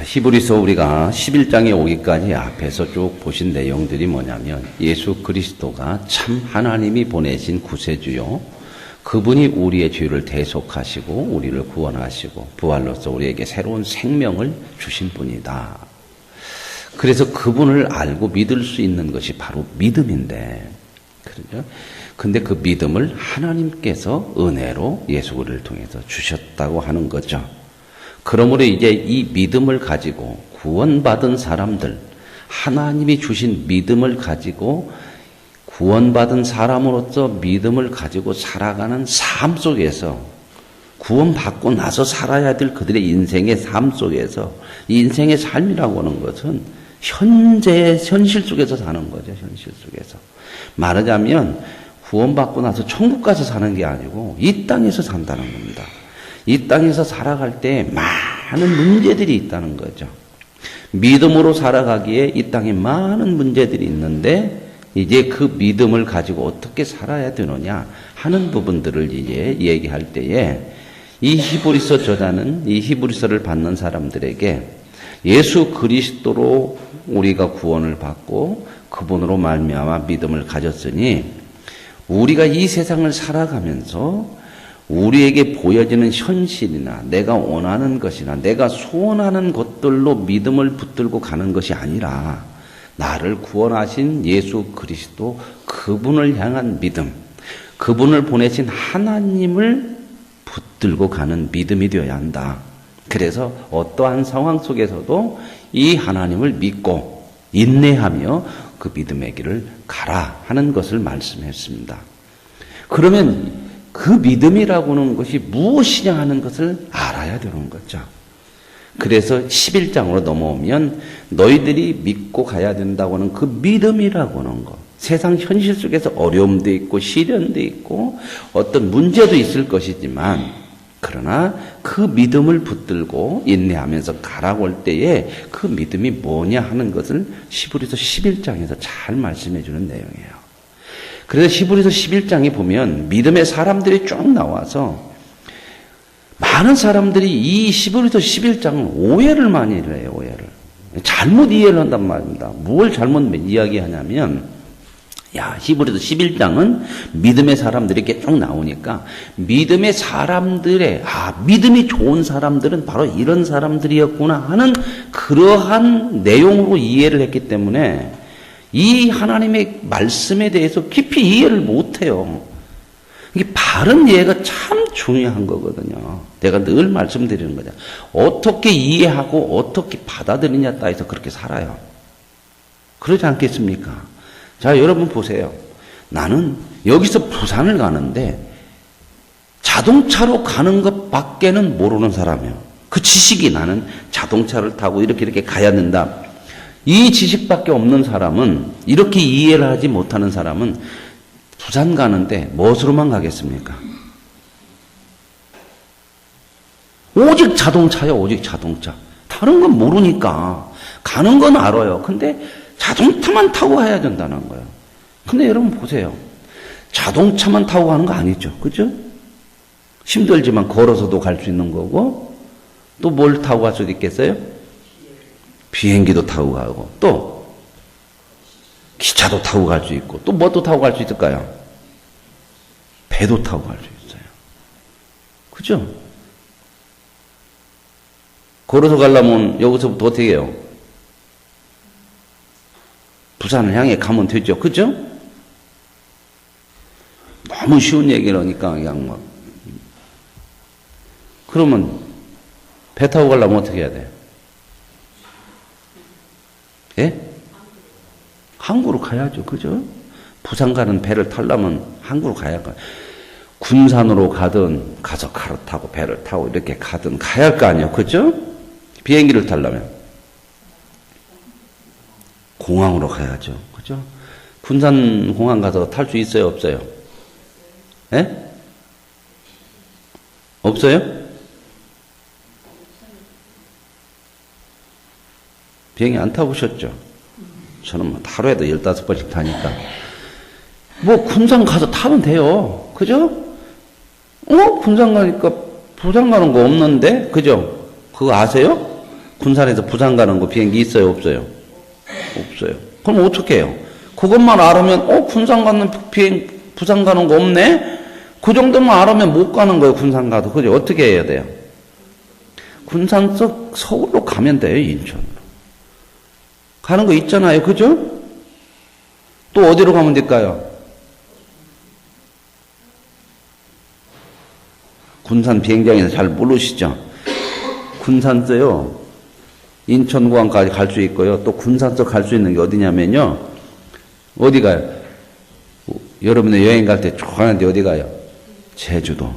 자, 히브리서 우리가 11장에 오기까지 앞에서 쭉 보신 내용들이 뭐냐면 예수 그리스도가 참 하나님이 보내신 구세주요. 그분이 우리의 죄를 대속하시고 우리를 구원하시고 부활로서 우리에게 새로운 생명을 주신 분이다. 그래서 그분을 알고 믿을 수 있는 것이 바로 믿음인데, 그렇죠? 근데 그 믿음을 하나님께서 은혜로 예수 그리스도를 통해서 주셨다고 하는 거죠. 그러므로 이제 이 믿음을 가지고 구원받은 사람들, 하나님이 주신 믿음을 가지고 구원받은 사람으로서 믿음을 가지고 살아가는 삶 속에서, 구원받고 나서 살아야 될 그들의 인생의 삶 속에서, 이 인생의 삶이라고 하는 것은 현실 속에서 사는 거죠. 현실 속에서. 말하자면 구원받고 나서 천국 가서 사는 게 아니고 이 땅에서 산다는 겁니다. 이 땅에서 살아갈 때 많은 문제들이 있다는 거죠. 믿음으로 살아가기에 이 땅에 많은 문제들이 있는데 이제 그 믿음을 가지고 어떻게 살아야 되느냐 하는 부분들을 이제 얘기할 때에 이 히브리서 저자는 이 히브리서를 받는 사람들에게 예수 그리스도로 우리가 구원을 받고 그분으로 말미암아 믿음을 가졌으니 우리가 이 세상을 살아가면서 우리에게 보여지는 현실이나 내가 원하는 것이나 내가 소원하는 것들로 믿음을 붙들고 가는 것이 아니라 나를 구원하신 예수 그리스도 그분을 향한 믿음, 그분을 보내신 하나님을 붙들고 가는 믿음이 되어야 한다. 그래서 어떠한 상황 속에서도 이 하나님을 믿고 인내하며 그 믿음의 길을 가라 하는 것을 말씀했습니다. 그러면 그 믿음이라고 하는 것이 무엇이냐 하는 것을 알아야 되는 거죠. 그래서 11장으로 넘어오면 너희들이 믿고 가야 된다고 하는 그 믿음이라고 하는 것. 세상 현실 속에서 어려움도 있고 시련도 있고 어떤 문제도 있을 것이지만 그러나 그 믿음을 붙들고 인내하면서 가라고 할 때에 그 믿음이 뭐냐 하는 것을 히브리서 11장에서 잘 말씀해 주는 내용이에요. 그래서 히브리서 11장에 보면 믿음의 사람들이 쭉 나와서 많은 사람들이 이 히브리서 11장은 오해를 많이 해요. 오해를. 잘못 이해를 한단 말입니다. 뭘 잘못 이야기하냐면 히브리서 11장은 믿음의 사람들이 이렇게 쭉 나오니까 믿음의 사람들의 믿음이 좋은 사람들은 바로 이런 사람들이었구나 하는 그러한 내용으로 이해를 했기 때문에 이 하나님의 말씀에 대해서 깊이 이해를 못해요. 이게 바른 이해가 참 중요한 거거든요. 내가 늘 말씀드리는 거죠. 어떻게 이해하고 어떻게 받아들이냐에 따라서 그렇게 살아요. 그러지 않겠습니까? 자, 여러분 보세요. 나는 여기서 부산을 가는데 자동차로 가는 것밖에는 모르는 사람이에요. 그 지식이 나는 자동차를 타고 이렇게 가야 된다. 이 지식밖에 없는 사람은, 이렇게 이해를 하지 못하는 사람은 부산 가는데 무엇으로만 가겠습니까? 오직 자동차요, 오직 자동차. 다른 건 모르니까. 가는 건 알아요. 근데 자동차만 타고 가야 된다는 거예요. 근데 여러분 보세요. 자동차만 타고 가는 거 아니죠. 그죠? 힘들지만 걸어서도 갈 수 있는 거고, 또 뭘 타고 갈 수도 있겠어요? 비행기도 타고 가고, 또 기차도 타고 갈 수 있고, 또 뭐도 타고 갈 수 있을까요? 배도 타고 갈 수 있어요. 그죠? 걸어서 가려면 여기서부터 어떻게 해요? 부산을 향해 가면 되죠. 그죠? 너무 쉬운 얘기를 하니까 그냥 막. 그러면 배 타고 가려면 어떻게 해야 돼요? 예? 항구로 가야죠. 그죠? 부산 가는 배를 타려면 항구로 가야 할 거예요. 군산으로 가든 가서 갈아타고 배를 타고 이렇게 가든 가야 할 거 아니에요. 그죠? 비행기를 타려면 공항으로 가야죠. 그죠? 군산 공항 가서 탈 수 있어요? 없어요? 예? 없어요? 비행기 안 타보셨죠? 저는 하루에도 15번씩 타니까. 군산 가서 타면 돼요. 그죠? 군산 가니까 부산 가는 거 없는데? 그죠? 그거 아세요? 군산에서 부산 가는 거 비행기 있어요, 없어요? 없어요. 그럼 어떻게 해요? 그것만 알으면 군산 가는 부산 가는 거 없네? 그 정도만 알으면 못 가는 거예요, 군산 가도. 그죠? 어떻게 해야 돼요? 군산서 서울로 가면 돼요, 인천으로. 가는 거 있잖아요, 그죠? 또 어디로 가면 될까요? 군산 비행장에서 잘 모르시죠? 군산서요, 인천공항까지 갈 수 있고요. 또 군산서 갈 수 있는 게 어디냐면요. 어디 가요? 여러분들 여행 갈 때 쭉 가는데 어디 가요? 제주도.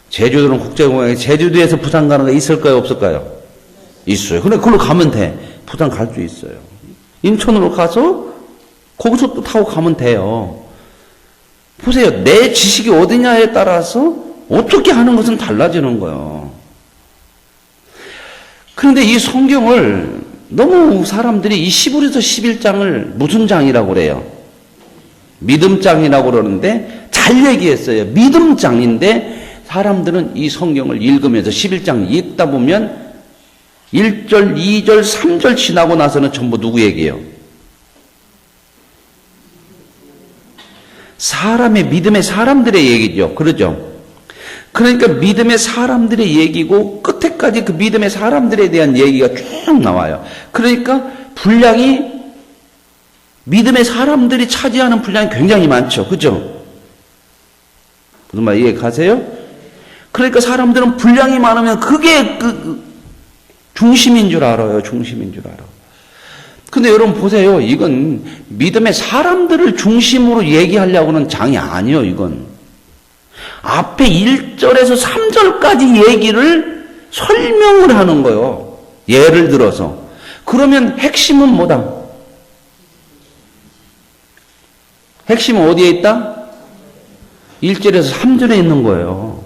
제주도는 국제공항에 제주도에서 부산 가는 거 있을까요? 없을까요? 있어요. 근데 그걸로 가면 돼. 부산 갈 수 있어요. 인천으로 가서 거기서 또 타고 가면 돼요. 보세요. 내 지식이 어디냐에 따라서 어떻게 하는 것은 달라지는 거예요. 그런데 이 성경을 너무 사람들이 이 11에서 11장을 무슨 장이라고 그래요? 믿음장이라고 그러는데 잘 얘기했어요. 믿음장인데 사람들은 이 성경을 읽으면서 11장 읽다 보면 1절, 2절, 3절 지나고 나서는 전부 누구 얘기예요? 사람의 믿음의 사람들의 얘기죠. 그러죠? 그러니까 믿음의 사람들의 얘기고 끝에까지 그 믿음의 사람들에 대한 얘기가 쭉 나와요. 그러니까 분량이 믿음의 사람들이 차지하는 분량이 굉장히 많죠. 그죠? 무슨 말 이해가세요? 그러니까 사람들은 분량이 많으면 그게 중심인 줄 알아요. 중심인 줄 알아. 근데 여러분 보세요. 이건 믿음의 사람들을 중심으로 얘기하려고는 장이 아니에요. 이건. 앞에 1절에서 3절까지 얘기를 설명을 하는 거예요. 예를 들어서. 그러면 핵심은 뭐다? 핵심은 어디에 있다? 1절에서 3절에 있는 거예요.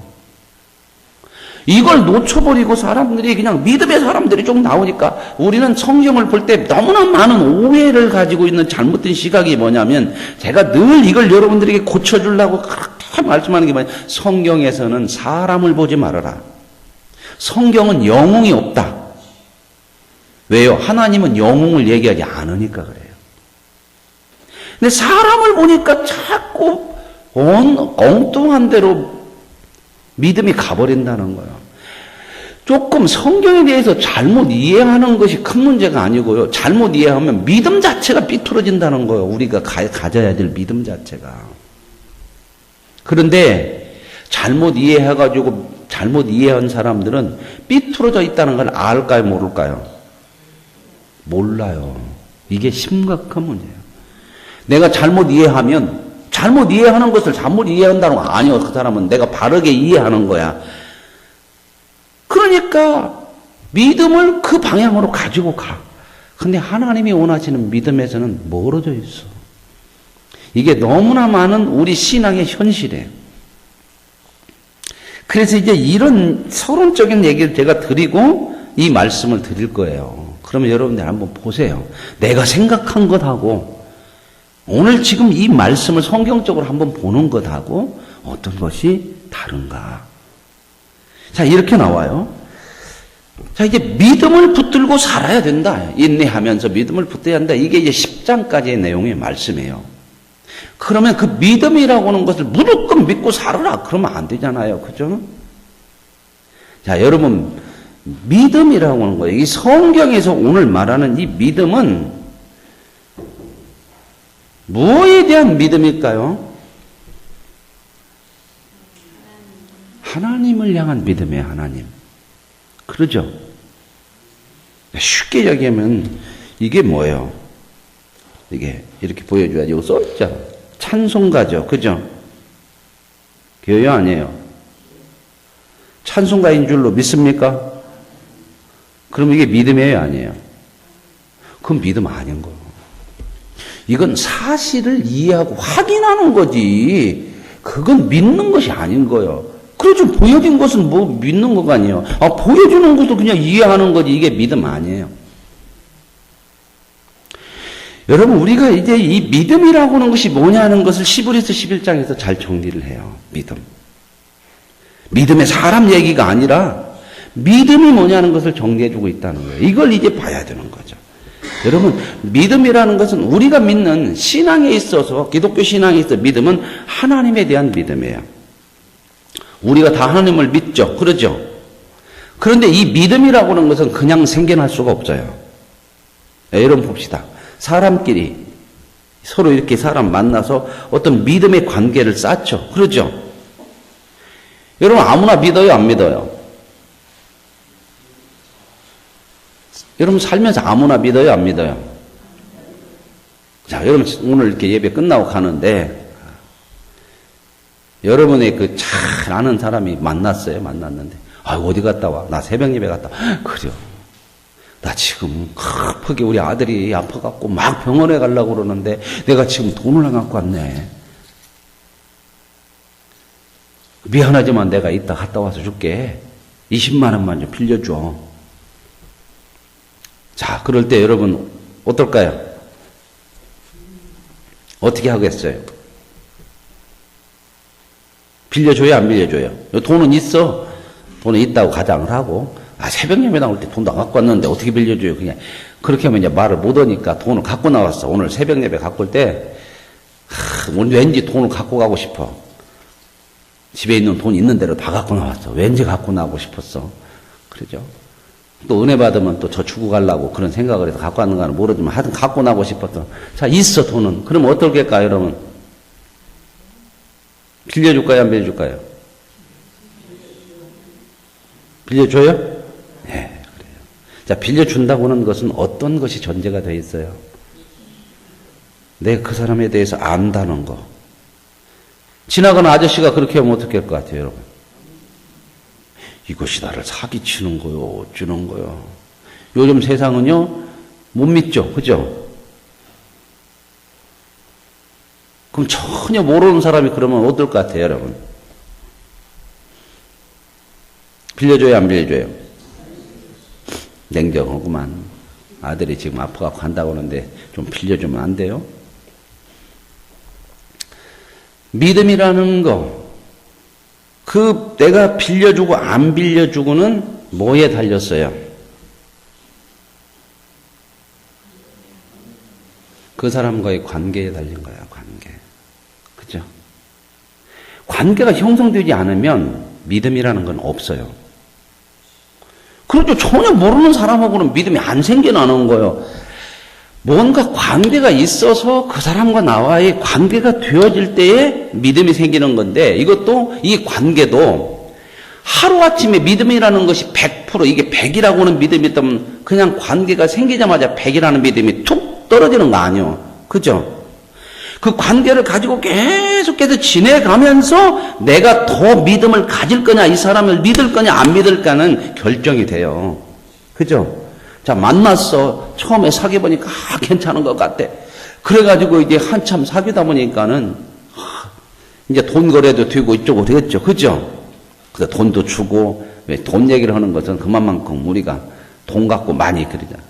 이걸 놓쳐버리고 사람들이 그냥 믿음의 사람들이 좀 나오니까 우리는 성경을 볼 때 너무나 많은 오해를 가지고 있는 잘못된 시각이 뭐냐면 제가 늘 이걸 여러분들에게 고쳐주려고 그렇게 말씀하는 게 뭐냐면 성경에서는 사람을 보지 말아라. 성경은 영웅이 없다. 왜요? 하나님은 영웅을 얘기하지 않으니까 그래요. 근데 사람을 보니까 자꾸 엉뚱한 대로 믿음이 가버린다는 거예요. 조금 성경에 대해서 잘못 이해하는 것이 큰 문제가 아니고요. 잘못 이해하면 믿음 자체가 삐뚤어진다는 거예요. 우리가 가져야 될 믿음 자체가. 그런데 잘못 이해해가지고 잘못 이해한 사람들은 삐뚤어져 있다는 걸 알까요? 모를까요? 몰라요. 이게 심각한 문제예요. 내가 잘못 이해하면 잘못 이해하는 것을 잘못 이해한다는 거 아니요. 그 사람은 내가 바르게 이해하는 거야. 그러니까 믿음을 그 방향으로 가지고 가. 근데 하나님이 원하시는 믿음에서는 멀어져 있어. 이게 너무나 많은 우리 신앙의 현실이에요. 그래서 이제 이런 서론적인 얘기를 제가 드리고 이 말씀을 드릴 거예요. 그러면 여러분들 한번 보세요. 내가 생각한 것하고 오늘 지금 이 말씀을 성경적으로 한번 보는 것하고 어떤 것이 다른가. 자, 이렇게 나와요. 자, 이제 믿음을 붙들고 살아야 된다. 인내하면서 믿음을 붙들어야 한다. 이게 이제 10장까지의 내용의 말씀이에요. 그러면 그 믿음이라고 하는 것을 무조건 믿고 살아라. 그러면 안 되잖아요. 그죠? 자, 여러분, 믿음이라고 하는 거예요. 이 성경에서 오늘 말하는 이 믿음은 무엇에 대한 믿음일까요? 하나님을 향한 믿음이에요. 하나님. 그러죠? 쉽게 얘기하면 이게 뭐예요? 이게 이렇게 보여줘야지. 이거 써있잖아. 찬송가죠. 그죠? 교회 아니에요. 찬송가인 줄로 믿습니까? 그럼 이게 믿음이에요? 아니에요? 그건 믿음 아닌 거예요. 이건 사실을 이해하고 확인하는 거지. 그건 믿는 것이 아닌 거예요. 그래서 보여진 것은 뭐 믿는 거가 아니에요. 보여주는 것도 그냥 이해하는 거지. 이게 믿음 아니에요. 여러분, 우리가 이제 이 믿음이라고 하는 것이 뭐냐는 것을 11에서 11장에서 잘 정리를 해요. 믿음. 믿음의 사람 얘기가 아니라 믿음이 뭐냐는 것을 정리해주고 있다는 거예요. 이걸 이제 봐야 되는 거죠. 여러분, 믿음이라는 것은 우리가 믿는 신앙에 있어서, 기독교 신앙에 있어서 믿음은 하나님에 대한 믿음이에요. 우리가 다 하나님을 믿죠. 그러죠? 그런데 이 믿음이라고 하는 것은 그냥 생겨날 수가 없어요. 여러분 봅시다. 사람끼리 서로 이렇게 사람 만나서 어떤 믿음의 관계를 쌓죠. 그러죠? 여러분 아무나 믿어요? 안 믿어요? 여러분 살면서 아무나 믿어요? 안 믿어요? 자, 여러분 오늘 이렇게 예배 끝나고 가는데 여러분의 그 잘 아는 사람이 만났어요? 만났는데 어디 갔다 와? 나 새벽 예배 갔다 와. 그래요. 나 지금 급하게 우리 아들이 아파갖고 막 병원에 가려고 그러는데 내가 지금 돈을 안 갖고 왔네. 미안하지만 내가 이따 갔다 와서 줄게. 20만 원만 좀 빌려줘. 자, 그럴 때 여러분 어떨까요? 어떻게 하겠어요? 빌려줘요? 안 빌려줘요? 돈은 있어. 돈은 있다고 가장을 하고 새벽 예배 나올 때 돈도 안 갖고 왔는데 어떻게 빌려줘요? 그냥 그렇게 하면 이제 말을 못 하니까 돈을 갖고 나왔어. 오늘 새벽 예배 갖고 올 때 오늘 왠지 돈을 갖고 가고 싶어. 집에 있는 돈 있는 대로 다 갖고 나왔어. 왠지 갖고 나오고 싶었어. 그러죠? 또 은혜 받으면 또 저 주고 가려고 그런 생각을 해서 갖고 왔는가는 모르지만 하여튼 갖고 나오고 싶었어. 자, 있어 돈은. 그럼 어떨까요, 여러분? 빌려줄까요, 안 빌려줄까요? 빌려줘요? 네, 그래요. 자, 빌려준다고 하는 것은 어떤 것이 전제가 되어 있어요? 내가 그 사람에 대해서 안다는 거. 지나가는 아저씨가 그렇게 하면 어떻게 할 것 같아요, 여러분? 이것이 나를 사기치는 거요, 어쩌는 거요. 요즘 세상은요, 못 믿죠, 그죠? 그럼 전혀 모르는 사람이 그러면 어떨 것 같아요, 여러분? 빌려줘요, 안 빌려줘요? 냉정하구만. 아들이 지금 아파갖고 간다고 하는데 좀 빌려주면 안 돼요? 믿음이라는 거, 내가 빌려주고 안 빌려주고는 뭐에 달렸어요? 그 사람과의 관계에 달린 거야, 관계. 그죠? 관계가 형성되지 않으면 믿음이라는 건 없어요. 그렇죠. 전혀 모르는 사람하고는 믿음이 안 생겨나는 거예요. 뭔가 관계가 있어서 그 사람과 나와의 관계가 되어질 때에 믿음이 생기는 건데, 이것도 이 관계도 하루아침에 믿음이라는 것이 100%, 이게 100이라고 하는 믿음이 있다면 그냥 관계가 생기자마자 100이라는 믿음이 툭 떨어지는 거 아니에요. 그죠? 그 관계를 가지고 계속해서 지내가면서 내가 더 믿음을 가질 거냐, 이 사람을 믿을 거냐, 안 믿을까는 결정이 돼요. 그죠? 자, 만났어. 처음에 사귀어보니까, 괜찮은 것 같아. 그래가지고 이제 한참 사귀다 보니까는, 이제 돈 거래도 되고 이쪽으로 되겠죠. 그죠? 그래서 돈도 주고, 왜 돈 얘기를 하는 것은 그만큼 우리가 돈 갖고 많이 그러잖아.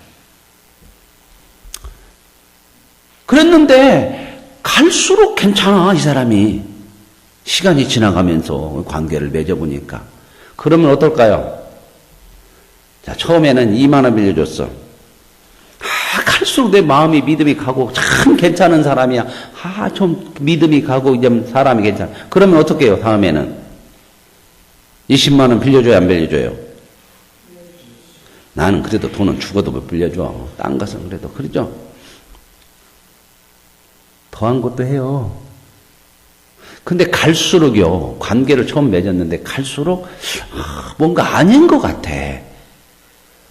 그랬는데, 갈수록 괜찮아, 이 사람이. 시간이 지나가면서 관계를 맺어보니까. 그러면 어떨까요? 자, 처음에는 2만 원 빌려줬어. 갈수록 내 마음이 믿음이 가고 참 괜찮은 사람이야. 좀 믿음이 가고 이제 사람이 괜찮아. 그러면 어떻게 해요, 다음에는? 20만 원 빌려줘요, 안 빌려줘요? 나는 그래도 돈은 죽어도 못 빌려줘. 딴 것은 그래도. 그러죠? 더한 것도 해요. 근데 갈수록요, 관계를 처음 맺었는데 갈수록 뭔가 아닌 것 같아.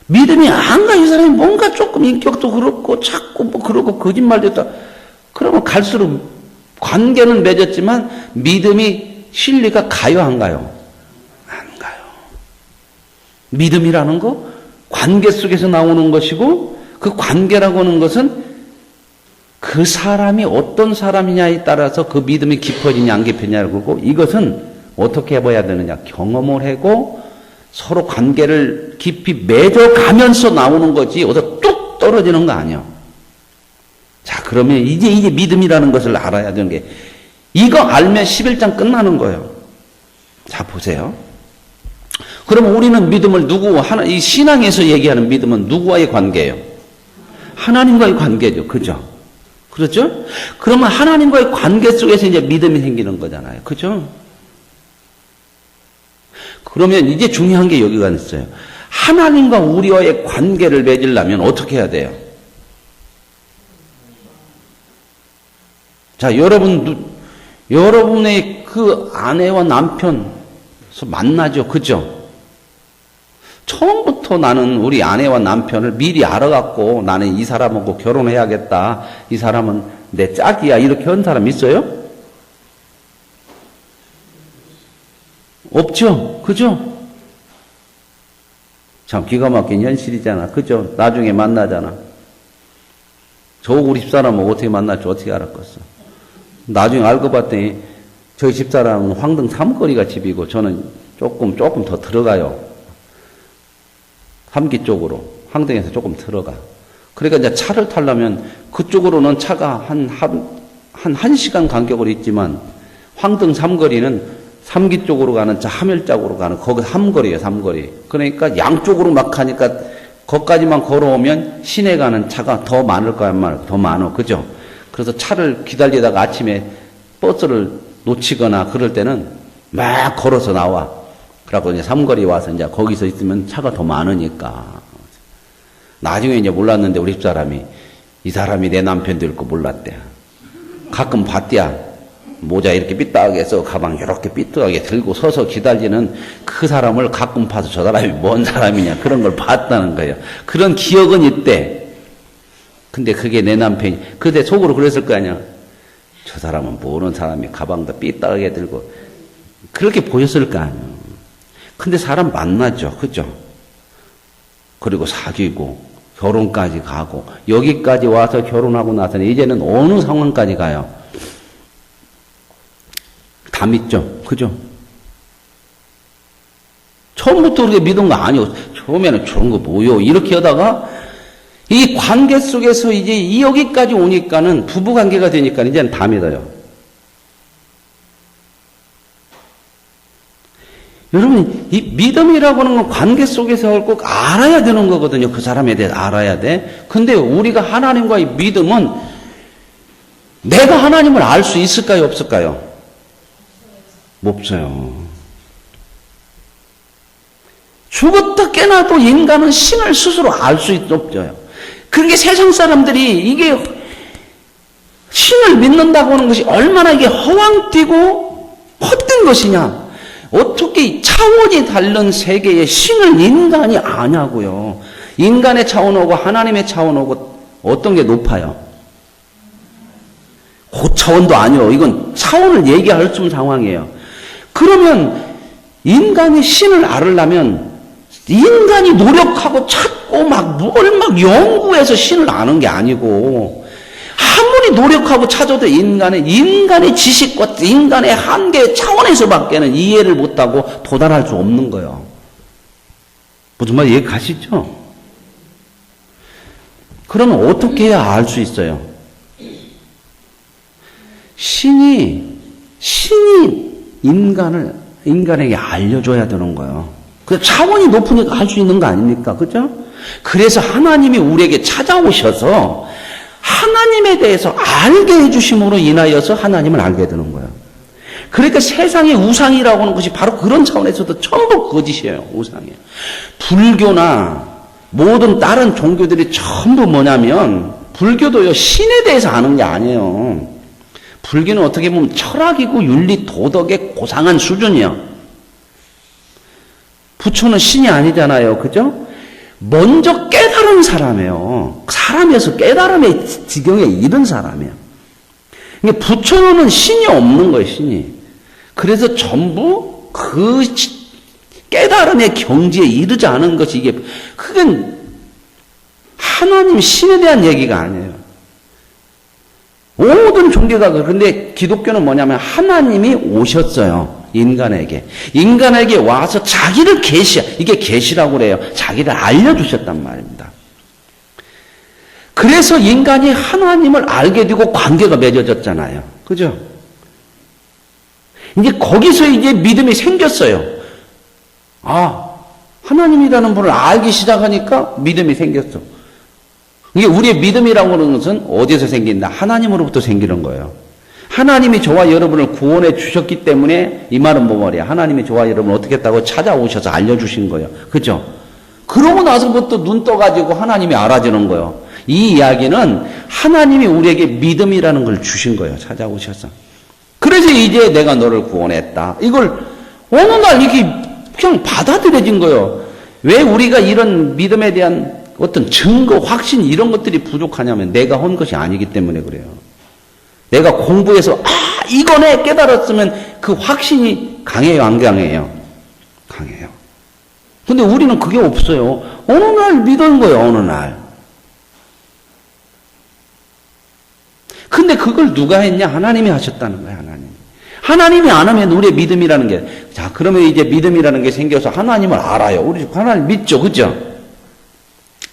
믿음이 안 가. 이 사람이 뭔가 조금 인격도 그렇고 자꾸 뭐 그러고 거짓말도 했다. 그러면 갈수록 관계는 맺었지만 믿음이 신리가 가요, 안 가요? 안 가요. 믿음이라는 거 관계 속에서 나오는 것이고, 그 관계라고 하는 것은 그 사람이 어떤 사람이냐에 따라서 그 믿음이 깊어지냐 안 깊어지냐를 보고, 이것은 어떻게 해봐야 되느냐, 경험을 하고 서로 관계를 깊이 맺어가면서 나오는 거지 어디서 뚝 떨어지는 거 아니야. 자, 그러면 이제 믿음이라는 것을 알아야 되는 게, 이거 알면 11장 끝나는 거예요. 자, 보세요. 그러면 우리는 믿음을 이 신앙에서 얘기하는 믿음은 누구와의 관계예요? 하나님과의 관계죠. 그죠? 그렇죠? 그러면 하나님과의 관계 속에서 이제 믿음이 생기는 거잖아요. 그죠? 그러면 이제 중요한 게 여기가 있어요. 하나님과 우리와의 관계를 맺으려면 어떻게 해야 돼요? 자, 여러분의 그 아내와 남편 만나죠. 그죠? 처음부터 나는 우리 아내와 남편을 미리 알아갖고 나는 이 사람하고 결혼해야겠다. 이 사람은 내 짝이야. 이렇게 한 사람 있어요? 없죠? 그죠? 참 기가 막힌 현실이잖아. 그죠? 나중에 만나잖아. 저 우리 집사람은 어떻게 만날지 어떻게 알았겠어? 나중에 알고 봤더니 저희 집사람은 황등 3거리가 집이고 저는 조금 더 들어가요. 3기 쪽으로. 황등에서 조금 들어가. 그러니까 이제 차를 타려면 그쪽으로는 차가 한 1시간 간격으로 있지만 황등 3거리는 3기 쪽으로 가는 차, 하멸짝으로 가는 거기 3거리예요, 3거리. 그러니까 양쪽으로 막 하니까 거기까지만 걸어오면 시내 가는 차가 더 많을 거야, 더 많어. 그죠? 그래서 차를 기다리다가 아침에 버스를 놓치거나 그럴 때는 막 걸어서 나와. 그래갖고 이제 3거리 와서 이제 거기서 있으면 차가 더 많으니까. 나중에 이제 몰랐는데 우리 집사람이 이 사람이 내 남편 될 거 몰랐대. 가끔 봤대야. 모자 이렇게 삐딱하게 해서 가방 이렇게 삐뚤하게 들고 서서 기다리는 그 사람을 가끔 봐서 저 사람이 뭔 사람이냐 그런 걸 봤다는 거예요. 그런 기억은 있대. 근데 그게 내 남편이. 근데 속으로 그랬을 거 아니야. 저 사람은 모르는 사람이 가방도 삐딱하게 들고 그렇게 보였을 거 아니야. 근데 사람 만나죠. 그죠? 그리고 사귀고 결혼까지 가고 여기까지 와서 결혼하고 나서는 이제는 어느 상황까지 가요? 다 믿죠. 그죠? 처음부터 그렇게 믿은 거 아니요. 처음에는 저런 거 뭐요? 이렇게 하다가 이 관계 속에서 이제 여기까지 오니까는 부부 관계가 되니까 이제는 다 믿어요. 여러분, 이 믿음이라고 하는 건 관계 속에서 꼭 알아야 되는 거거든요. 그 사람에 대해서 알아야 돼. 근데 우리가 하나님과의 믿음은 내가 하나님을 알 수 있을까요? 없을까요? 없어요. 죽었다 깨나도 인간은 신을 스스로 알 수 없어요. 그게 세상 사람들이 이게 신을 믿는다고 하는 것이 얼마나 이게 허황되고 헛된 것이냐. 어떻게 차원이 다른 세계의 신을 인간이 아냐고요. 인간의 차원하고 하나님의 차원하고 어떤 게 높아요? 그 차원도 아니요. 이건 차원을 얘기할 수 없는 상황이에요. 그러면 인간이 신을 알으려면 인간이 노력하고 찾고 뭘 막 연구해서 신을 아는 게 아니고 아무리 노력하고 찾아도 인간의 지식과 인간의 한계 차원에서밖에는 이해를 못하고 도달할 수 없는 거예요. 무슨 말 이해 가시죠? 그러면 어떻게 해야 알 수 있어요? 신이 인간에게 알려줘야 되는 거예요. 그 차원이 높으니까 할 수 있는 거 아닙니까? 그죠? 그래서 하나님이 우리에게 찾아오셔서 하나님에 대해서 알게 해주심으로 인하여서 하나님을 알게 되는 거예요. 그러니까 세상의 우상이라고 하는 것이 바로 그런 차원에서도 전부 거짓이에요. 우상이에요. 불교나 모든 다른 종교들이 전부 뭐냐면 불교도요 신에 대해서 아는 게 아니에요. 불교는 어떻게 보면 철학이고 윤리 도덕의 고상한 수준이에요. 부처는 신이 아니잖아요. 그죠? 먼저 깨달은 사람이에요. 사람에서 깨달음의 지경에 이른 사람이에요. 그러니까 부처는 신이 없는 거예요, 신이. 그래서 전부 그 깨달음의 경지에 이르지 않은 것이 그건 하나님 신에 대한 얘기가 아니에요. 모든 종교가 그런데 기독교는 뭐냐면 하나님이 오셨어요. 인간에게 와서 자기를 이게 계시라고 그래요. 자기를 알려주셨단 말입니다. 그래서 인간이 하나님을 알게 되고 관계가 맺어졌잖아요. 그죠? 이제 거기서 이제 믿음이 생겼어요. 하나님이라는 분을 알기 시작하니까 믿음이 생겼어. 이게 우리의 믿음이라고 하는 것은 어디서 생긴다? 하나님으로부터 생기는 거예요. 하나님이 저와 여러분을 구원해 주셨기 때문에 이 말은 뭐 말이야? 하나님이 저와 여러분을 어떻게 했다고 찾아오셔서 알려주신 거예요. 그죠? 그러고 나서부터 눈 떠가지고 하나님이 알아주는 거예요. 이 이야기는 하나님이 우리에게 믿음이라는 걸 주신 거예요. 찾아오셔서. 그래서 이제 내가 너를 구원했다. 이걸 어느 날 이게 그냥 받아들여진 거예요. 왜 우리가 이런 믿음에 대한 어떤 증거, 확신 이런 것들이 부족하냐면 내가 한 것이 아니기 때문에 그래요. 내가 공부해서 이거네 깨달았으면 그 확신이 강해요, 안 강해요? 강해요. 근데 우리는 그게 없어요. 어느 날 믿은 거예요, 어느 날. 근데 그걸 누가 했냐? 하나님이 하셨다는 거예요, 하나님. 하나님이 안 하면 우리의 믿음이라는 게, 자, 그러면 이제 믿음이라는 게 생겨서 하나님을 알아요. 우리 하나님 믿죠, 그죠?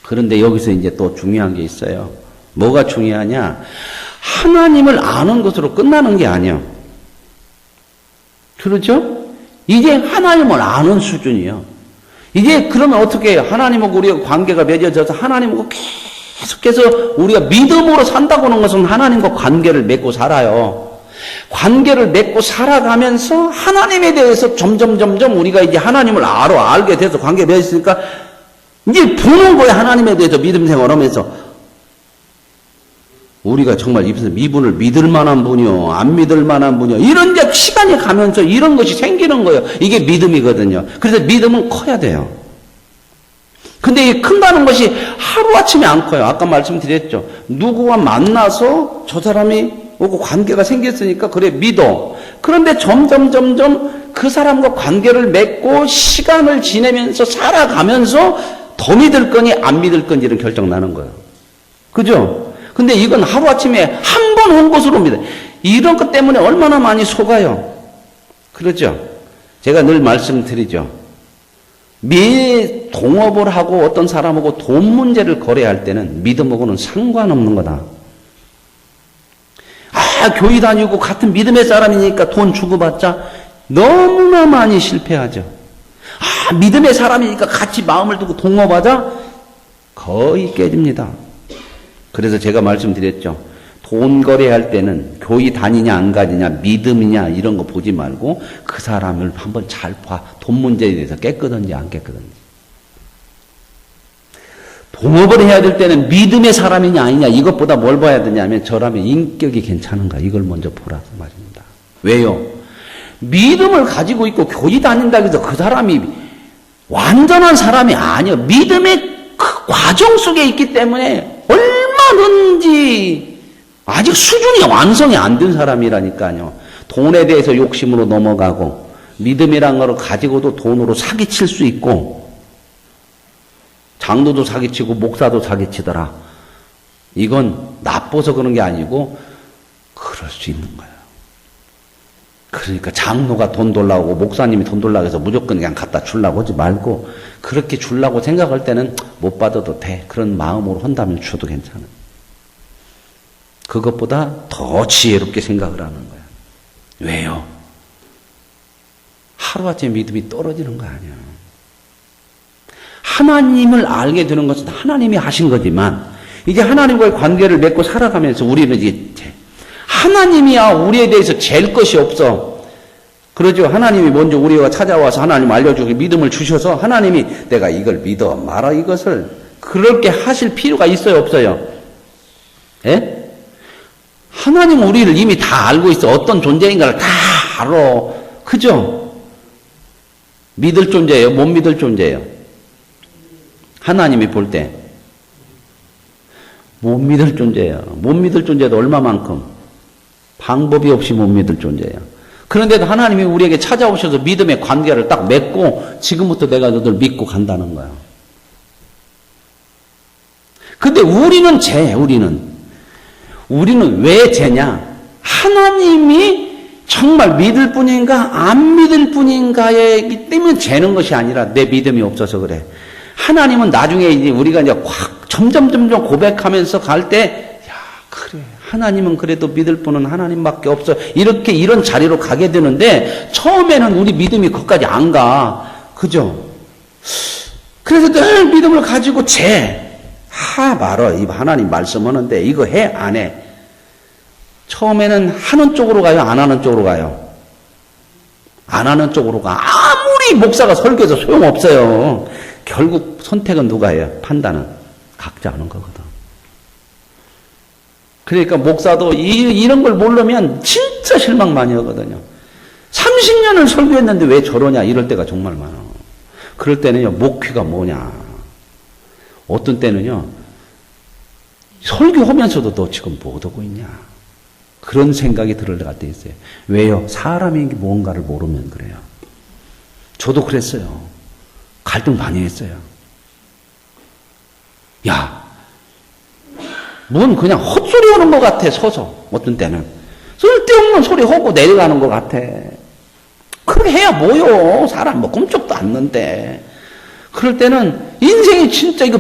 그런데 여기서 이제 또 중요한 게 있어요. 뭐가 중요하냐? 하나님을 아는 것으로 끝나는 게 아니에요. 그렇죠? 이제 하나님을 아는 수준이에요. 이제 그러면 어떻게 해요? 하나님하고 우리가 관계가 맺어져서 하나님하고 계속해서 우리가 믿음으로 산다고 하는 것은 하나님과 관계를 맺고 살아요. 관계를 맺고 살아가면서 하나님에 대해서 점점 우리가 이제 하나님을 알게 돼서 관계에 맺었으니까 이제 보는 거예요. 하나님에 대해서 믿음 생활하면서. 우리가 정말 이분을 믿을 만한 분이요, 안 믿을 만한 분이요. 이런 이제 시간이 가면서 이런 것이 생기는 거예요. 이게 믿음이거든요. 그래서 믿음은 커야 돼요. 근데 이 큰다는 것이 하루아침에 안 커요. 아까 말씀드렸죠. 누구와 만나서 저 사람이 오고 관계가 생겼으니까 그래 믿어. 그런데 점점 그 사람과 관계를 맺고 시간을 지내면서 살아가면서 더 믿을 거니 안 믿을 건지 이런 결정 나는 거예요. 그죠? 근데 이건 하루아침에 한 번 온 것으로 믿어요. 이런 것 때문에 얼마나 많이 속아요. 그렇죠? 제가 늘 말씀드리죠. 동업을 하고 어떤 사람하고 돈 문제를 거래할 때는 믿음하고는 상관없는 거다. 교회 다니고 같은 믿음의 사람이니까 돈 주고받자 너무나 많이 실패하죠. 믿음의 사람이니까 같이 마음을 두고 동업하자 거의 깨집니다. 그래서 제가 말씀드렸죠. 돈 거래할 때는 교회 다니냐 안 가느냐 믿음이냐 이런 거 보지 말고 그 사람을 한번 잘 봐. 돈 문제에 대해서 깨끗한지 안 깨끗한지. 동업을 해야 될 때는 믿음의 사람이냐 아니냐 이것보다 뭘 봐야 되냐면 저 사람의 인격이 괜찮은가 이걸 먼저 보라고 말입니다. 왜요? 믿음을 가지고 있고 교회 다닌다고 해서 그 사람이 완전한 사람이 아니에요. 믿음의 그 과정 속에 있기 때문에 얼마든지 아직 수준이 완성이 안 된 사람이라니까요. 돈에 대해서 욕심으로 넘어가고 믿음이란 걸 가지고도 돈으로 사기칠 수 있고 장로도 사기치고 목사도 사기치더라. 이건 나빠서 그런 게 아니고 그럴 수 있는 거예요. 그러니까 장로가 돈 돌라고 목사님이 돈 돌라고 해서 무조건 그냥 갖다 주려고 하지 말고 그렇게 주려고 생각할 때는 못 받아도 돼. 그런 마음으로 한다면 줘도 괜찮아요. 그것보다 더 지혜롭게 생각을 하는 거야. 왜요? 하루아침에 믿음이 떨어지는 거 아니야. 하나님을 알게 되는 것은 하나님이 하신 거지만 이제 하나님과의 관계를 맺고 살아가면서 우리는 이제 하나님이야 우리에 대해서 잴 것이 없어. 그러죠. 하나님이 먼저 우리가 찾아와서 하나님 알려주고 믿음을 주셔서 하나님이 내가 이걸 믿어 말아 이것을 그렇게 하실 필요가 있어요 없어요? 예? 하나님은 우리를 이미 다 알고 있어. 어떤 존재인가를 다 알아. 그죠? 믿을 존재예요? 못 믿을 존재예요? 하나님이 볼 때 못 믿을 존재예요. 못 믿을 존재도 얼마만큼? 방법이 없이 못 믿을 존재예요. 그런데도 하나님이 우리에게 찾아오셔서 믿음의 관계를 딱 맺고 지금부터 내가 너를 믿고 간다는 거예요. 근데 우리는 왜 죄냐? 하나님이 정말 믿을 뿐인가 안 믿을 뿐인가이기 때문에 죄는 것이 아니라 내 믿음이 없어서 그래. 하나님은 나중에 이제 우리가 이제 확 점점 고백하면서 갈 때, 야, 그래. 하나님은 그래도 믿을 분은 하나님밖에 없어. 이렇게 이런 자리로 가게 되는데, 처음에는 우리 믿음이 거기까지 안 가. 그죠? 그래서 늘 믿음을 가지고 말어. 이 하나님 말씀하는데 이거 해? 안 해? 처음에는 하는 쪽으로 가요? 안 하는 쪽으로 가요? 안 하는 쪽으로 가. 아무리 목사가 설교해서 소용없어요. 결국 선택은 누가 해요? 판단은 각자 하는 거거든. 그러니까 목사도 이런 걸 모르면 진짜 실망 많이 하거든요. 30년을 설교했는데 왜 저러냐 이럴 때가 정말 많아. 그럴 때는요, 목회가 뭐냐. 어떤 때는요, 설교하면서도 너 지금 뭐 하고 있냐. 그런 생각이 들을 때가 있어요. 왜요? 사람이 뭔가를 모르면 그래요. 저도 그랬어요. 갈등 많이 했어요. 야, 뭔 그냥 헛소리 하는 것 같아, 서서. 어떤 때는. 쓸데없는 소리 하고 내려가는 것 같아. 그렇게 해야 뭐요? 사람 뭐 꿈쩍도 않는데. 그럴 때는 인생이 진짜 이거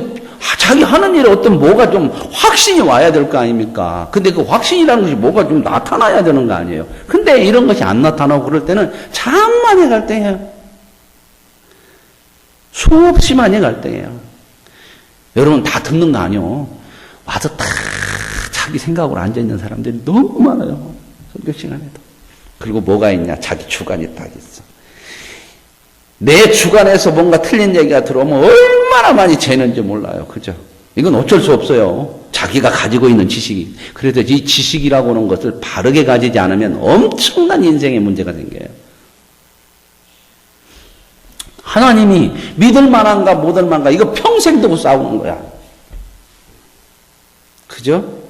자기 하는 일에 어떤 뭐가 좀 확신이 와야 될 거 아닙니까? 근데 그 확신이라는 것이 뭐가 좀 나타나야 되는 거 아니에요? 근데 이런 것이 안 나타나고 그럴 때는 참 많이 갈등해요. 수없이 많이 갈등해요. 여러분 다 듣는 거 아니요? 와서 다 자기 생각으로 앉아있는 사람들이 너무 많아요. 설교 시간에도. 그리고 뭐가 있냐? 자기 주관이 딱 있어. 내 주관에서 뭔가 틀린 얘기가 들어오면 얼마나 많이 재는지 몰라요. 그죠? 이건 어쩔 수 없어요. 자기가 가지고 있는 지식이. 그래도 이 지식이라고 하는 것을 바르게 가지지 않으면 엄청난 인생의 문제가 생겨요. 하나님이 믿을 만한가 못할 만한가 이거 평생 두고 싸우는 거야. 그죠?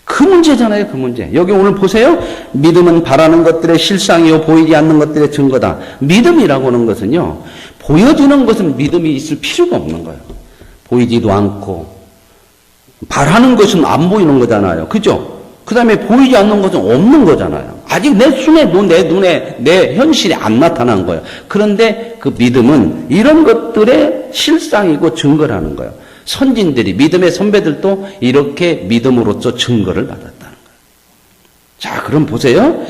그 문제잖아요, 그 문제. 여기 오늘 보세요. 믿음은 바라는 것들의 실상이요, 보이지 않는 것들의 증거다. 믿음이라고 하는 것은요, 보여지는 것은 믿음이 있을 필요가 없는 거예요. 보이지도 않고, 바라는 것은 안 보이는 거잖아요. 그죠? 그 다음에 보이지 않는 것은 없는 거잖아요. 아직 내 눈에, 내 현실이 안 나타난 거예요. 그런데 그 믿음은 이런 것들의 실상이고 증거라는 거예요. 선진들이, 믿음의 선배들도 이렇게 믿음으로써 증거를 받았다는 거예요. 자, 그럼 보세요.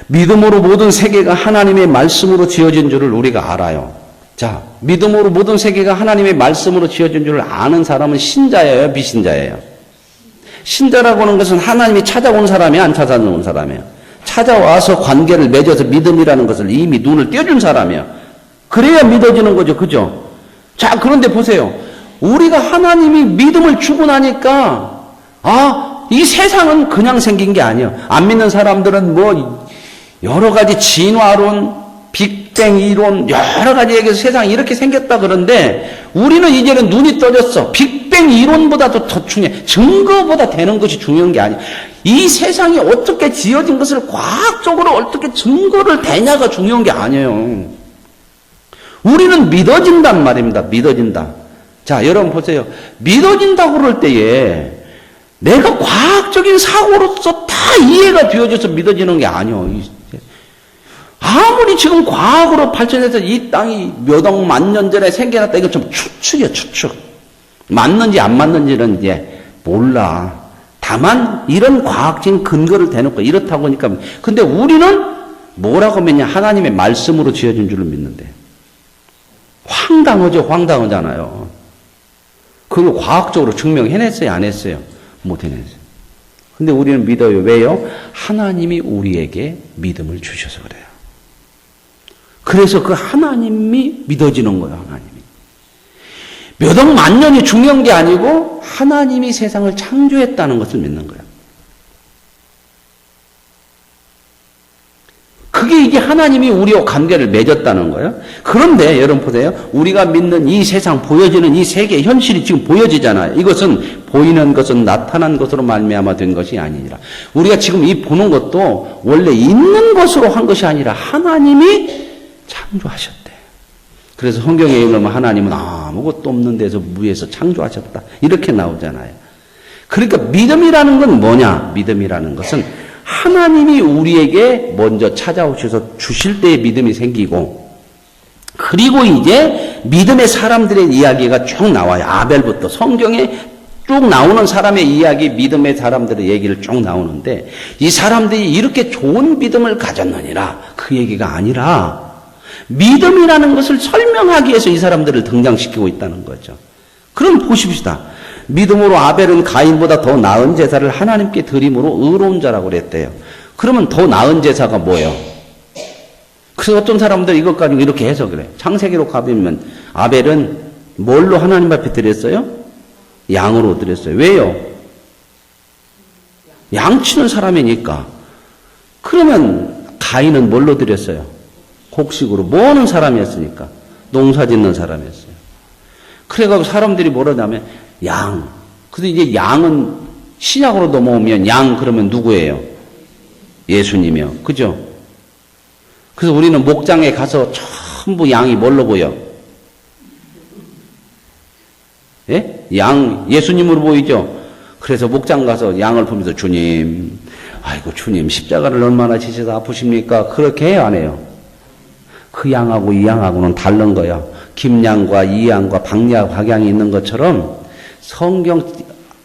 믿음으로 모든 세계가 하나님의 말씀으로 지어진 줄을 우리가 알아요. 자, 믿음으로 모든 세계가 하나님의 말씀으로 지어진 줄을 아는 사람은 신자예요, 비신자예요? 신자라고 하는 것은 하나님이 찾아온 사람이야, 안 찾아온 사람이에요? 찾아와서 관계를 맺어서 믿음이라는 것을 이미 눈을 띄워준 사람이에요. 그래야 믿어지는 거죠, 그죠? 자, 그런데 보세요. 우리가 하나님이 믿음을 주고 나니까 이 세상은 그냥 생긴 게 아니에요. 안 믿는 사람들은 뭐 여러 가지 진화론, 빅뱅 이론 여러 가지 얘기해서 세상이 이렇게 생겼다 그런데 우리는 이제는 눈이 떠졌어. 빅뱅 이론보다도 더 중요해. 증거보다 되는 것이 중요한 게 아니에요. 이 세상이 어떻게 지어진 것을 과학적으로 어떻게 증거를 대냐가 중요한 게 아니에요. 우리는 믿어진단 말입니다. 믿어진다. 자, 여러분 보세요. 믿어진다고 그럴 때에 내가 과학적인 사고로서 다 이해가 되어져서 믿어지는 게 아니에요. 아무리 지금 과학으로 발전해서 이 땅이 몇 억 만 년 전에 생겨났다. 이거 좀 추측이야, 추측. 맞는지 안 맞는지는 이제 몰라. 다만 이런 과학적인 근거를 대놓고 이렇다고 하니까. 근데 우리는 뭐라고 믿냐? 하나님의 말씀으로 지어진 줄을 믿는데. 황당하죠, 황당하잖아요. 그걸 과학적으로 증명해냈어요, 안 했어요? 못 해냈어요. 근데 우리는 믿어요. 왜요? 하나님이 우리에게 믿음을 주셔서 그래요. 그래서 그 하나님이 믿어지는 거예요, 하나님이. 몇 억 만 년이 중요한 게 아니고 하나님이 세상을 창조했다는 것을 믿는 거예요. 그게 이게 하나님이 우리와 관계를 맺었다는 거예요. 그런데 여러분 보세요. 우리가 믿는 이 세상, 보여지는 이 세계 현실이 지금 보여지잖아요. 이것은 보이는 것은 나타난 것으로 말미암아 된 것이 아니라 우리가 지금 이 보는 것도 원래 있는 것으로 한 것이 아니라 하나님이 창조하셨대. 그래서 성경에 읽으면 하나님은 아무것도 없는 데서 무에서 창조하셨다. 이렇게 나오잖아요. 그러니까 믿음이라는 건 뭐냐? 믿음이라는 것은 하나님이 우리에게 먼저 찾아오셔서 주실 때의 믿음이 생기고, 그리고 이제 믿음의 사람들의 이야기가 쭉 나와요. 아벨부터 성경에 쭉 나오는 사람의 이야기, 믿음의 사람들의 얘기를 쭉 나오는데, 이 사람들이 이렇게 좋은 믿음을 가졌느니라 그 얘기가 아니라 믿음이라는 것을 설명하기 위해서 이 사람들을 등장시키고 있다는 거죠. 그럼 보십시다. 믿음으로 아벨은 가인보다 더 나은 제사를 하나님께 드림으로 의로운 자라고 그랬대요. 그러면 더 나은 제사가 뭐예요? 그래서 어떤 사람들 이것 가지고 이렇게 해석을 해요. 창세기로 가보면 아벨은 뭘로 하나님 앞에 드렸어요? 양으로 드렸어요. 왜요? 양치는 사람이니까. 그러면 가인은 뭘로 드렸어요? 곡식으로 모으는 사람이었으니까. 농사 짓는 사람이었어요. 그래가지고 사람들이 뭐라냐면 양. 근데 이제 양은 신약으로 넘어오면 양 그러면 누구예요? 예수님이요. 그죠? 그래서 우리는 목장에 가서 전부 양이 뭘로 보여? 예? 양, 예수님으로 보이죠? 그래서 목장 가서 양을 보면서 주님, 아이고 주님 십자가를 얼마나 지셔서 아프십니까? 그렇게 해요, 안 해요? 그 양하고 이 양하고는 다른 거야. 김양과 이양과 박양이 있는 것처럼 성경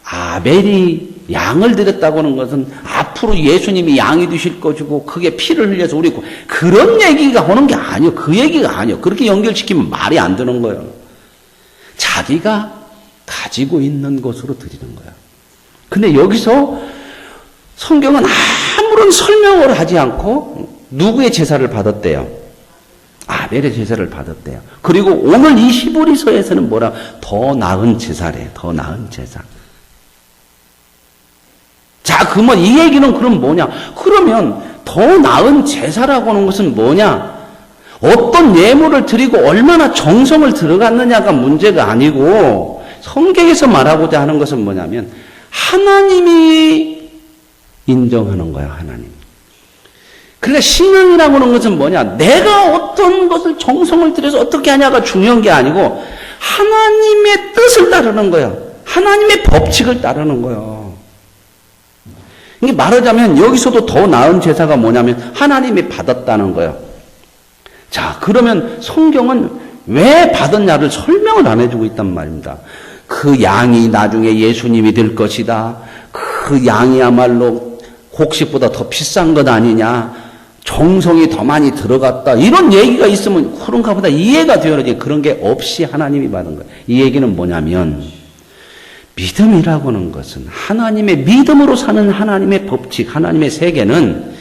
아벨이 양을 드렸다고 하는 것은 앞으로 예수님이 양이 되실 것이고 그게 피를 흘려서 우리 그런 얘기가 오는 게 아니에요. 그 얘기가 아니에요. 그렇게 연결시키면 말이 안 되는 거예요. 자기가 가지고 있는 것으로 드리는 거야. 근데 여기서 성경은 아무런 설명을 하지 않고 누구의 제사를 받았대요? 아벨의 제사를 받았대요. 그리고 오늘 이 히브리서에서는 뭐라? 더 나은 제사래. 더 나은 제사. 자, 그러면 이 얘기는 그럼 뭐냐? 그러면 더 나은 제사라고 하는 것은 뭐냐? 어떤 예물을 드리고 얼마나 정성을 들어갔느냐가 문제가 아니고 성경에서 말하고자 하는 것은 뭐냐면 하나님이 인정하는 거야, 하나님. 그러니까 신앙이라고 하는 것은 뭐냐? 내가 어떤 것을 정성을 들여서 어떻게 하냐가 중요한 게 아니고 하나님의 뜻을 따르는 거야. 하나님의 법칙을 따르는 거야. 이게 말하자면 여기서도 더 나은 제사가 뭐냐면 하나님이 받았다는 거예요. 자, 그러면 성경은 왜 받았냐를 설명을 안 해주고 있단 말입니다. 그 양이 나중에 예수님이 될 것이다. 그 양이야말로 곡식보다 더 비싼 것 아니냐. 정성이 더 많이 들어갔다. 이런 얘기가 있으면 그런가 보다 이해가 되어야지. 그런 게 없이 하나님이 받은 거예요. 이 얘기는 뭐냐면 믿음이라고 하는 것은 하나님의 믿음으로 사는 하나님의 법칙, 하나님의 세계는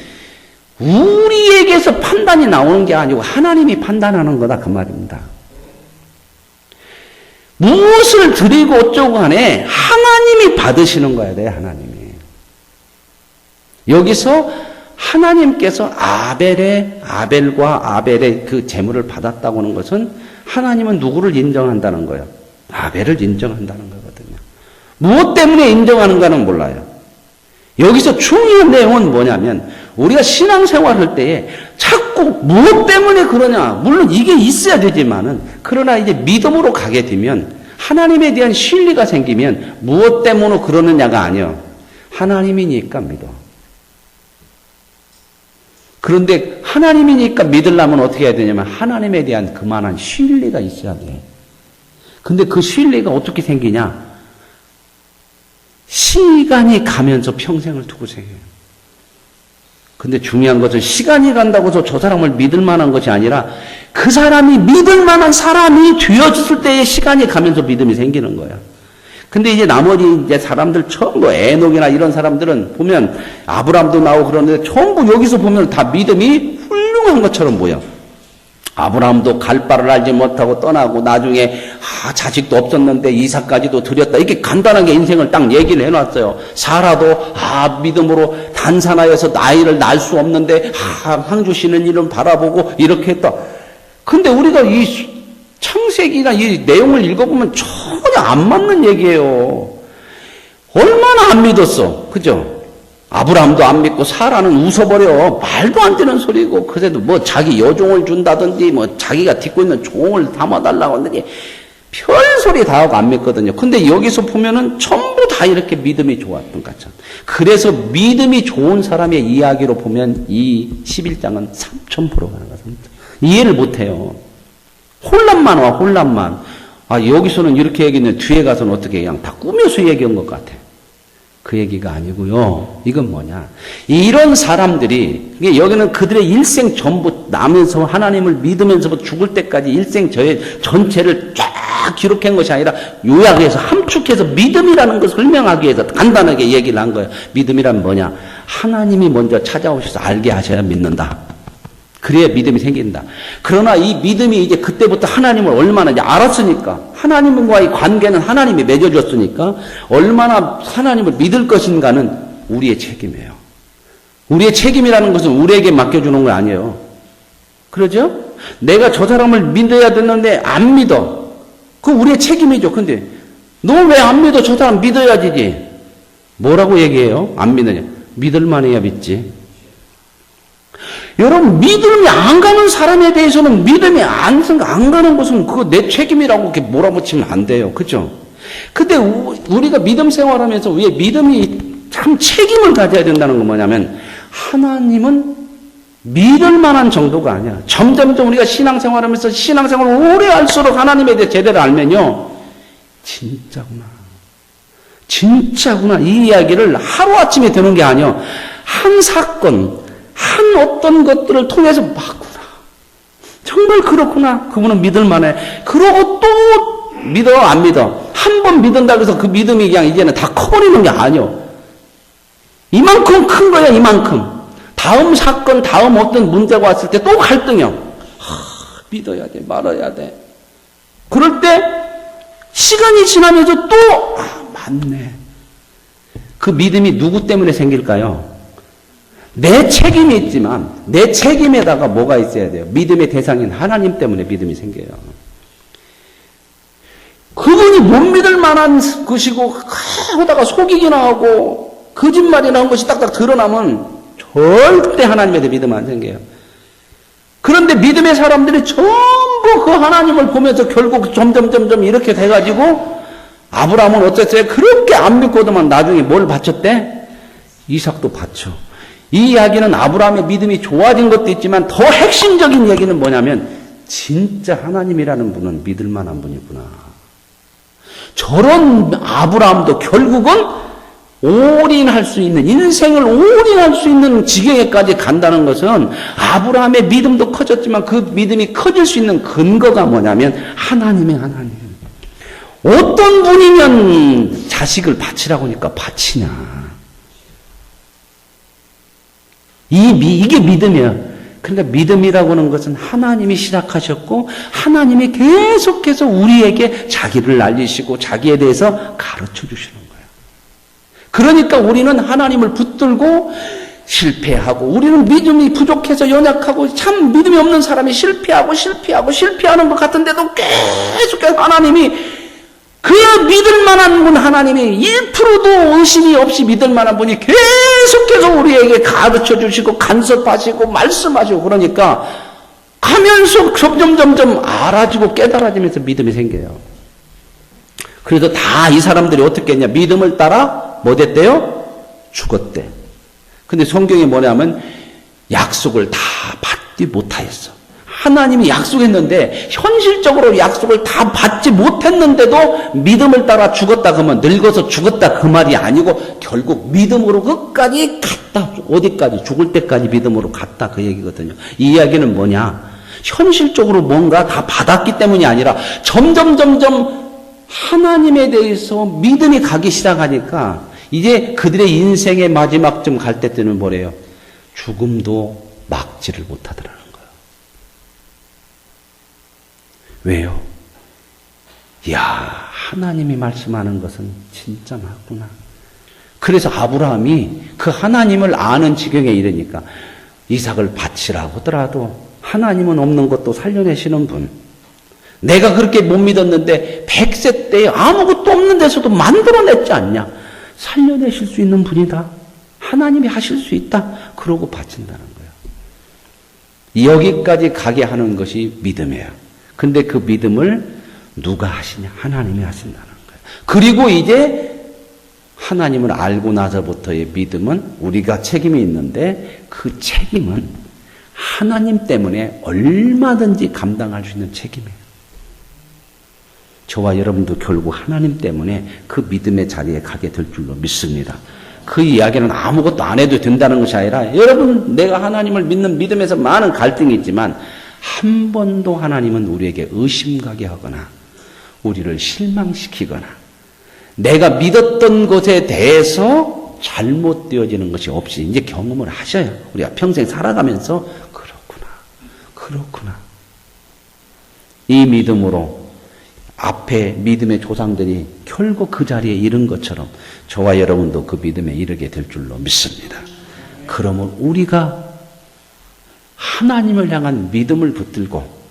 우리에게서 판단이 나오는 게 아니고 하나님이 판단하는 거다 그 말입니다. 무엇을 드리고 어쩌고 간에 하나님이 받으시는 거야 돼, 하나님이. 여기서 하나님께서 아벨과 아벨의 그 제물을 받았다고 하는 것은 하나님은 누구를 인정한다는 거예요? 아벨을 인정한다는 거거든요. 무엇 때문에 인정하는가는 몰라요. 여기서 중요한 내용은 뭐냐면 우리가 신앙생활할 때에 자꾸 무엇 때문에 그러냐. 물론 이게 있어야 되지만은 그러나 이제 믿음으로 가게 되면 하나님에 대한 신뢰가 생기면 무엇 때문에 그러느냐가 아니요. 하나님이니까 믿어. 그런데 하나님이니까 믿으려면 어떻게 해야 되냐면 하나님에 대한 그만한 신뢰가 있어야 돼. 근데 그 신뢰가 어떻게 생기냐? 시간이 가면서 평생을 두고 생겨요. 근데 중요한 것은 시간이 간다고 해서 저 사람을 믿을 만한 것이 아니라 그 사람이 믿을 만한 사람이 되었을 때의 시간이 가면서 믿음이 생기는 거야. 근데 이제 나머지 이제 사람들 전부 에녹이나 이런 사람들은 보면 아브라함도 나오고 그러는데 전부 여기서 보면 다 믿음이 훌륭한 것처럼 보여. 아브라함도 갈 바를 알지 못하고 떠나고 나중에 자식도 없었는데 이삭까지도 드렸다. 이렇게 간단하게 인생을 딱 얘기를 해놨어요. 사라도 믿음으로 단산하여서 아이를 낳을 수 없는데 항주시는 이름 바라보고 이렇게 했다. 근데 우리가 이 창세기나 이 내용을 읽어보면 전혀 안 맞는 얘기예요. 얼마나 안 믿었어. 그죠? 아브라함도 안 믿고 사라는 웃어버려. 말도 안 되는 소리고 그래도 뭐 자기 여종을 준다든지 뭐 자기가 딛고 있는 종을 담아달라고 하는데 별소리 다 하고 안 믿거든요. 근데 여기서 보면은 전부 다 이렇게 믿음이 좋았던 것처럼. 그래서 믿음이 좋은 사람의 이야기로 보면 이 11장은 3000% 가는 것입니다. 이해를 못해요. 혼란만 와, 혼란만. 여기서는 이렇게 얘기했는데 뒤에 가서는 어떻게 그냥 다 꾸며서 얘기한 것 같아. 그 얘기가 아니고요. 이건 뭐냐. 이런 사람들이, 여기는 그들의 일생 전부 나면서 하나님을 믿으면서 죽을 때까지 일생 전체를 쫙 기록한 것이 아니라 요약해서 함축해서 믿음이라는 것을 설명하기 위해서 간단하게 얘기를 한 거예요. 믿음이란 뭐냐. 하나님이 먼저 찾아오셔서 알게 하셔야 믿는다. 그래야 믿음이 생긴다. 그러나 이 믿음이 이제 그때부터 하나님을 얼마나 이제 알았으니까, 하나님과의 관계는 하나님이 맺어줬으니까 얼마나 하나님을 믿을 것인가는 우리의 책임이에요. 우리의 책임이라는 것은 우리에게 맡겨주는 거 아니에요. 그러죠? 내가 저 사람을 믿어야 되는데 안 믿어. 그건 우리의 책임이죠. 근데 너 왜 안 믿어? 저 사람 믿어야지. 뭐라고 얘기해요? 안 믿느냐? 믿을만 해야 믿지. 여러분, 믿음이 안 가는 사람에 대해서는 믿음이 안 가는 것은 그거 내 책임이라고 이렇게 몰아붙이면 안 돼요. 그죠? 근데 우리가 믿음 생활하면서 왜 믿음이 참 책임을 가져야 된다는 건 뭐냐면, 하나님은 믿을 만한 정도가 아니야. 점점점 우리가 신앙생활하면서 신앙생활을 오래 할수록 하나님에 대해 제대로 알면요. 진짜구나. 이 이야기를 하루아침에 드는 게 아니야. 한 사건, 한 어떤 것들을 통해서 맞구나. 정말 그렇구나. 그분은 믿을만해. 그러고 또 믿어 안 믿어. 한 번 믿는다고 해서 그 믿음이 그냥 이제는 다 커버리는 게 아니요. 이만큼 큰 거야. 이만큼. 다음 사건, 다음 어떤 문제가 왔을 때 또 갈등이야. 믿어야 돼. 말아야 돼. 그럴 때 시간이 지나면서 또 맞네. 그 믿음이 누구 때문에 생길까요? 내 책임이 있지만 내 책임에다가 뭐가 있어야 돼요? 믿음의 대상인 하나님 때문에 믿음이 생겨요. 그분이 못 믿을 만한 것이고 하다가 속이기나 하고 거짓말이나 한 것이 딱딱 드러나면 절대 하나님에 대해 믿음 안 생겨요. 그런데 믿음의 사람들이 전부 그 하나님을 보면서 결국 점점 이렇게 돼가지고 아브라함은 어땠어요? 그렇게 안 믿고도만 나중에 뭘 바쳤대? 이삭도 바쳐. 이 이야기는 아브라함의 믿음이 좋아진 것도 있지만 더 핵심적인 얘기는 뭐냐면 진짜 하나님이라는 분은 믿을 만한 분이구나. 저런 아브라함도 결국은 올인할 수 있는, 인생을 올인할 수 있는 지경에까지 간다는 것은 아브라함의 믿음도 커졌지만 그 믿음이 커질 수 있는 근거가 뭐냐면 하나님의 하나님. 어떤 분이면 자식을 바치라고 하니까 바치냐. 이게 믿음이야. 그러니까 믿음이라고 하는 것은 하나님이 시작하셨고 하나님이 계속해서 우리에게 자기를 알리시고 자기에 대해서 가르쳐 주시는 거예요. 그러니까 우리는 하나님을 붙들고 실패하고 우리는 믿음이 부족해서 연약하고 참 믿음이 없는 사람이 실패하는 것 같은데도 계속해서 하나님이 그야 믿을 만한 분 하나님이 1%도 의심이 없이 믿을 만한 분이 계속해서 우리에게 가르쳐 주시고 간섭하시고 말씀하시고 그러니까 가면서 점점 알아지고 깨달아지면서 믿음이 생겨요. 그래서 다 이 사람들이 어떻게 했냐. 믿음을 따라 뭐 됐대요? 죽었대. 근데 성경이 뭐냐면 약속을 다 받지 못하였어. 하나님이 약속했는데 현실적으로 약속을 다 받지 못했는데도 믿음을 따라 죽었다 그러면 늙어서 죽었다 그 말이 아니고 결국 믿음으로 끝까지 갔다. 어디까지? 죽을 때까지 믿음으로 갔다 그 얘기거든요. 이 이야기는 뭐냐? 현실적으로 뭔가 다 받았기 때문이 아니라 점점 하나님에 대해서 믿음이 가기 시작하니까 이제 그들의 인생의 마지막쯤 갈 때쯤은 뭐래요? 죽음도 막지를 못하더라는 거예요. 왜요? 이야, 하나님이 말씀하는 것은 진짜 맞구나. 그래서 아브라함이 그 하나님을 아는 지경에 이르니까 이삭을 바치라고 하더라도 하나님은 없는 것도 살려내시는 분. 내가 그렇게 못 믿었는데 100세 때 아무것도 없는 데서도 만들어냈지 않냐. 살려내실 수 있는 분이다. 하나님이 하실 수 있다. 그러고 바친다는 거예요. 여기까지 가게 하는 것이 믿음이에요. 근데 그 믿음을 누가 하시냐? 하나님이 하신다는 거예요. 그리고 이제 하나님을 알고 나서부터의 믿음은 우리가 책임이 있는데 그 책임은 하나님 때문에 얼마든지 감당할 수 있는 책임이에요. 저와 여러분도 결국 하나님 때문에 그 믿음의 자리에 가게 될 줄로 믿습니다. 그 이야기는 아무것도 안 해도 된다는 것이 아니라 여러분 내가 하나님을 믿는 믿음에서 많은 갈등이 있지만 한 번도 하나님은 우리에게 의심가게 하거나 우리를 실망시키거나 내가 믿었던 것에 대해서 잘못되어지는 것이 없이 이제 경험을 하셔요. 우리가 평생 살아가면서 그렇구나. 이 믿음으로 앞에 믿음의 조상들이 결국 그 자리에 이른 것처럼 저와 여러분도 그 믿음에 이르게 될 줄로 믿습니다. 그러면 우리가 하나님을 향한 믿음을 붙들고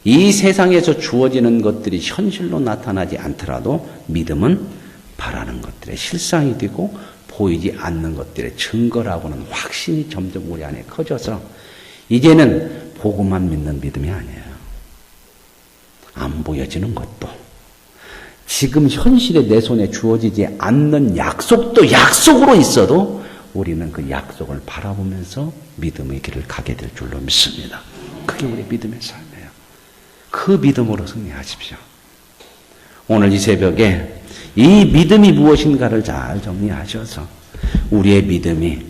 이 세상에서 주어지는 것들이 현실로 나타나지 않더라도 믿음은 바라는 것들의 실상이 되고 보이지 않는 것들의 증거라고는 확신이 점점 우리 안에 커져서 이제는 보고만 믿는 믿음이 아니에요. 안 보여지는 것도 지금 현실에 내 손에 주어지지 않는 약속도 약속으로 있어도 우리는 그 약속을 바라보면서 믿음의 길을 가게 될 줄로 믿습니다. 그게 우리 믿음의 삶이에요. 그 믿음으로 승리하십시오. 오늘 이 새벽에 이 믿음이 무엇인가를 잘 정리하셔서 우리의 믿음이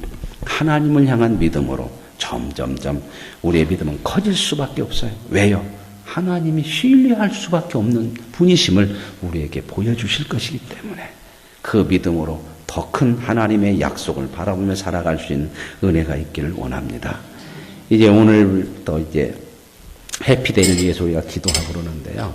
하나님을 향한 믿음으로 점점점 우리의 믿음은 커질 수밖에 없어요. 왜요? 하나님이 신뢰할 수밖에 없는 분이심을 우리에게 보여주실 것이기 때문에 그 믿음으로 더 큰 하나님의 약속을 바라보며 살아갈 수 있는 은혜가 있기를 원합니다. 이제 오늘부터 이제 해피데이를 위해서 우리가 기도하고 그러는데요.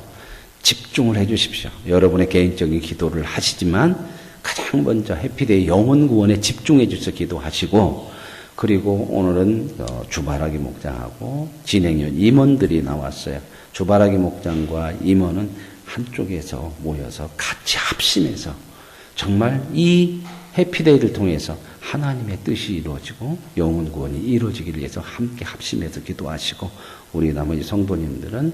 집중을 해 주십시오. 여러분의 개인적인 기도를 하시지만 가장 먼저 해피데이 영혼 구원에 집중해 주셔서 기도하시고 그리고 오늘은 주바라기 목장하고 진행위원 임원들이 나왔어요. 주바라기 목장과 임원은 한쪽에서 모여서 같이 합심해서 정말 이 해피데이를 통해서 하나님의 뜻이 이루어지고 영혼 구원이 이루어지기 위해서 함께 합심해서 기도하시고 우리 나머지 성도님들은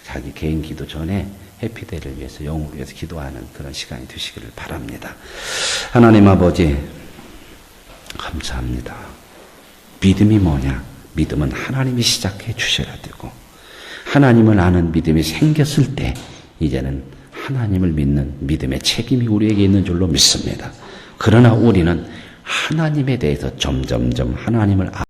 자기 개인 기도 전에 해피데이를 위해서 영혼을 위해서 기도하는 그런 시간이 되시기를 바랍니다. 하나님 아버지 감사합니다. 믿음이 뭐냐? 믿음은 하나님이 시작해 주셔야 되고 하나님을 아는 믿음이 생겼을 때 이제는 하나님을 믿는 믿음의 책임이 우리에게 있는 줄로 믿습니다. 그러나 우리는 하나님에 대해서 점점점 하나님을